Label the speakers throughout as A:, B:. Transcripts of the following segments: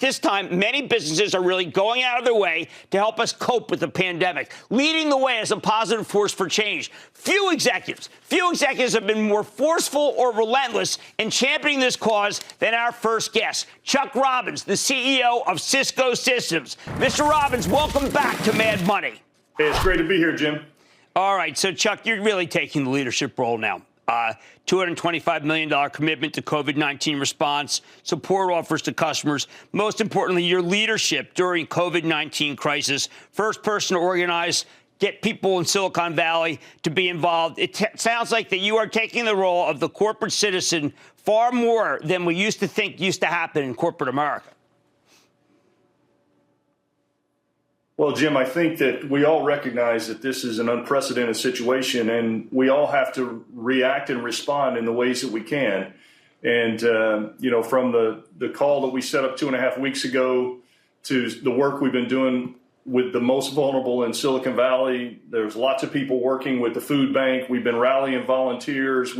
A: this time, many businesses are really going out of their way to help us cope with the pandemic, leading the way as a positive force for change. Few executives have been more forceful or relentless in championing this cause than our first guest, Chuck Robbins, the CEO of Cisco Systems. Mr. Robbins, welcome back to Mad Money.
B: Hey, it's great to be here, Jim.
A: All right, so Chuck, you're really taking the leadership role now. $225 million commitment to COVID-19 response, support offers to customers. Most importantly, your leadership during COVID-19 crisis. First person to organize, get people in Silicon Valley to be involved. It sounds like that you are taking the role of the corporate citizen far more than we used to think used to happen in corporate America.
B: Well, Jim, I think that we all recognize that this is an unprecedented situation, and we all have to react and respond in the ways that we can. And, from the call that we set up 2.5 weeks ago to the work we've been doing with the most vulnerable in Silicon Valley, there's lots of people working with the food bank. We've been rallying volunteers.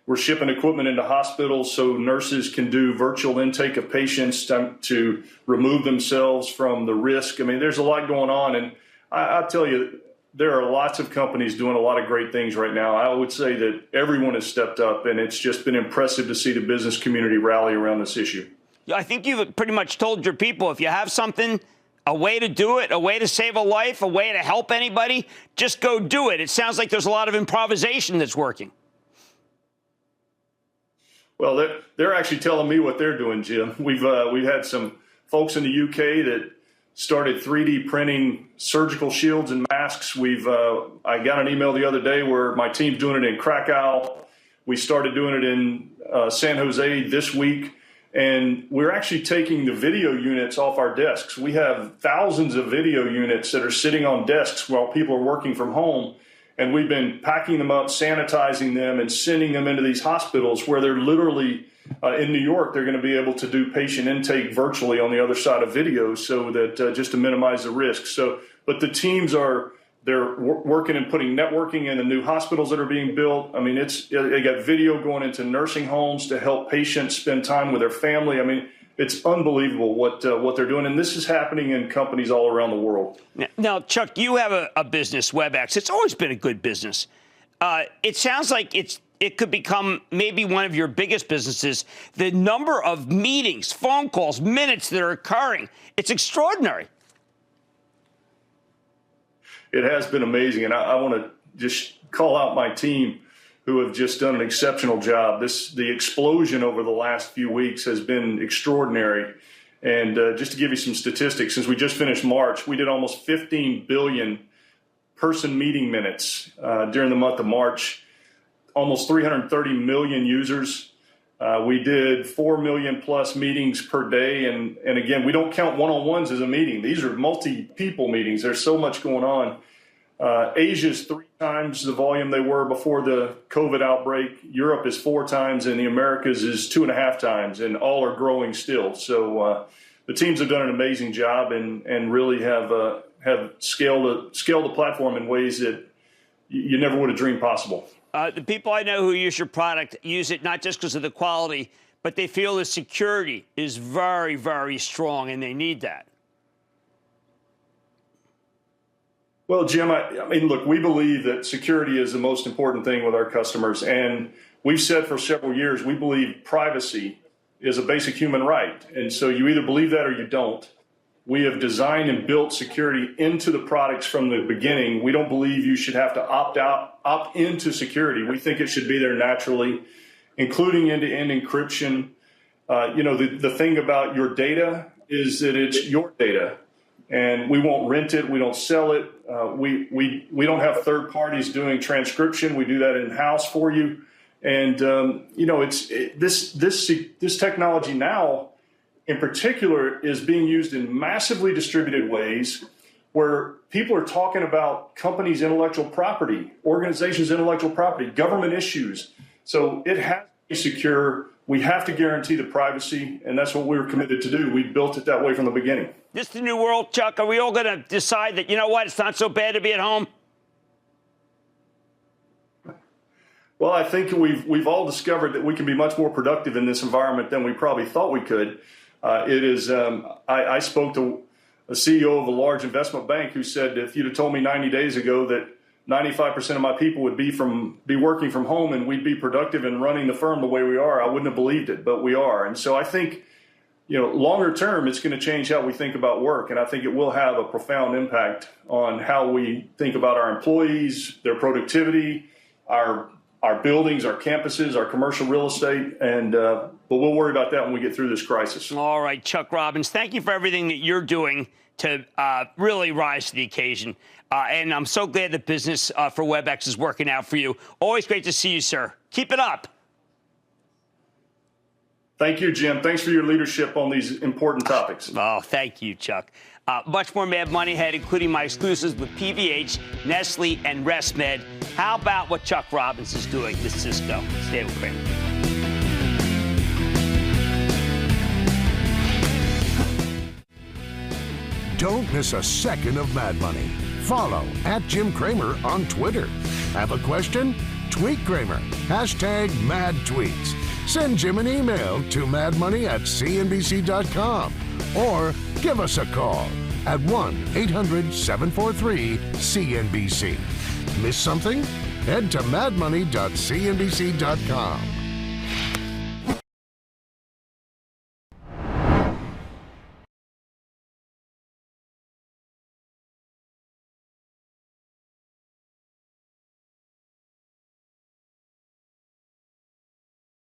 B: We're shipping equipment into hospitals so nurses can do virtual intake of patients to remove themselves from the risk. I mean, there's a lot going on. And I'll tell you, there are lots of companies doing a lot of great things right now. I would say that everyone has stepped up, and it's just been impressive to see the business community rally around this issue.
A: I think you've pretty much told your people, if you have something, a way to do it, a way to save a life, a way to help anybody, just go do it. It sounds like there's a lot of improvisation that's working.
B: Well, they're actually telling me what they're doing, Jim. We've had some folks in the UK that started 3D printing surgical shields and masks. I got an email the other day where my team's doing it in Krakow. We started doing it in San Jose this week, and we're actually taking the video units off our desks. We have thousands of video units that are sitting on desks while people are working from home. And we've been packing them up, sanitizing them, and sending them into these hospitals where they're literally, in New York, they're going to be able to do patient intake virtually on the other side of video so that just to minimize the risk. But the teams they're working and putting networking in the new hospitals that are being built. I mean, they got video going into nursing homes to help patients spend time with their family. I mean, it's unbelievable what they're doing, and this is happening in companies all around the world.
A: Now, Chuck, you have a business, Webex. It's always been a good business. It sounds like it could become maybe one of your biggest businesses. The number of meetings, phone calls, minutes that are occurring, it's extraordinary.
B: It has been amazing, and I want to just call out my team who have just done an exceptional job. The explosion over the last few weeks has been extraordinary. And just to give you some statistics, since we just finished March, we did almost 15 billion person meeting minutes during the month of March, almost 330 million users. We did 4 million plus meetings per day. And again, we don't count one-on-ones as a meeting. These are multi-people meetings. There's so much going on. Asia's 3 times the volume they were before the COVID outbreak. Europe is 4 times, and the Americas is 2.5 times, and all are growing still. So the teams have done an amazing job and really have scaled the platform in ways that you never would have dreamed possible.
A: The people I know who use your product use it not just because of the quality, but they feel the security is very, very strong, and they need that.
B: Well, Jim, I mean, look, we believe that security is the most important thing with our customers. And we've said for several years, we believe privacy is a basic human right. And so you either believe that or you don't. We have designed and built security into the products from the beginning. We don't believe you should have to opt into security. We think it should be there naturally, including end-to-end encryption. The thing about your data is that it's your data. And we won't rent it. We don't sell it. We don't have third parties doing transcription. We do that in-house for you. And, this technology now, in particular, is being used in massively distributed ways where people are talking about companies' intellectual property, organizations' intellectual property, government issues. So it has to be secure. We have to guarantee the privacy, and that's what we're committed to do. We built it that way from the beginning.
A: This is the new world, Chuck. Are we all going to decide that, you know what, it's not so bad to be at home?
B: Well, I think we've all discovered that we can be much more productive in this environment than we probably thought we could. It is. I spoke to a CEO of a large investment bank who said, if you'd have told me 90 days ago that 95% of my people would be working from home and we'd be productive and running the firm the way we are, I wouldn't have believed it, but we are. And so I think, longer term, it's going to change how we think about work. And I think it will have a profound impact on how we think about our employees, their productivity, our buildings, our campuses, our commercial real estate. And but we'll worry about that when we get through this crisis.
A: All right, Chuck Robbins, thank you for everything that you're doing to really rise to the occasion. And I'm so glad that business for Webex is working out for you. Always great to see you, sir. Keep it up.
B: Thank you, Jim. Thanks for your leadership on these important topics.
A: Oh, thank you, Chuck. Much more Mad Money ahead, including my exclusives with PVH, Nestle, and ResMed. How about what Chuck Robbins is doing with Cisco? Stay with Kramer.
C: Don't miss a second of Mad Money. Follow @JimCramer on Twitter. Have a question? Tweet Kramer. #MadTweets. Send Jim an email to madmoney@cnbc.com or give us a call at 1-800-743-CNBC. Miss something? Head to madmoney.cnbc.com.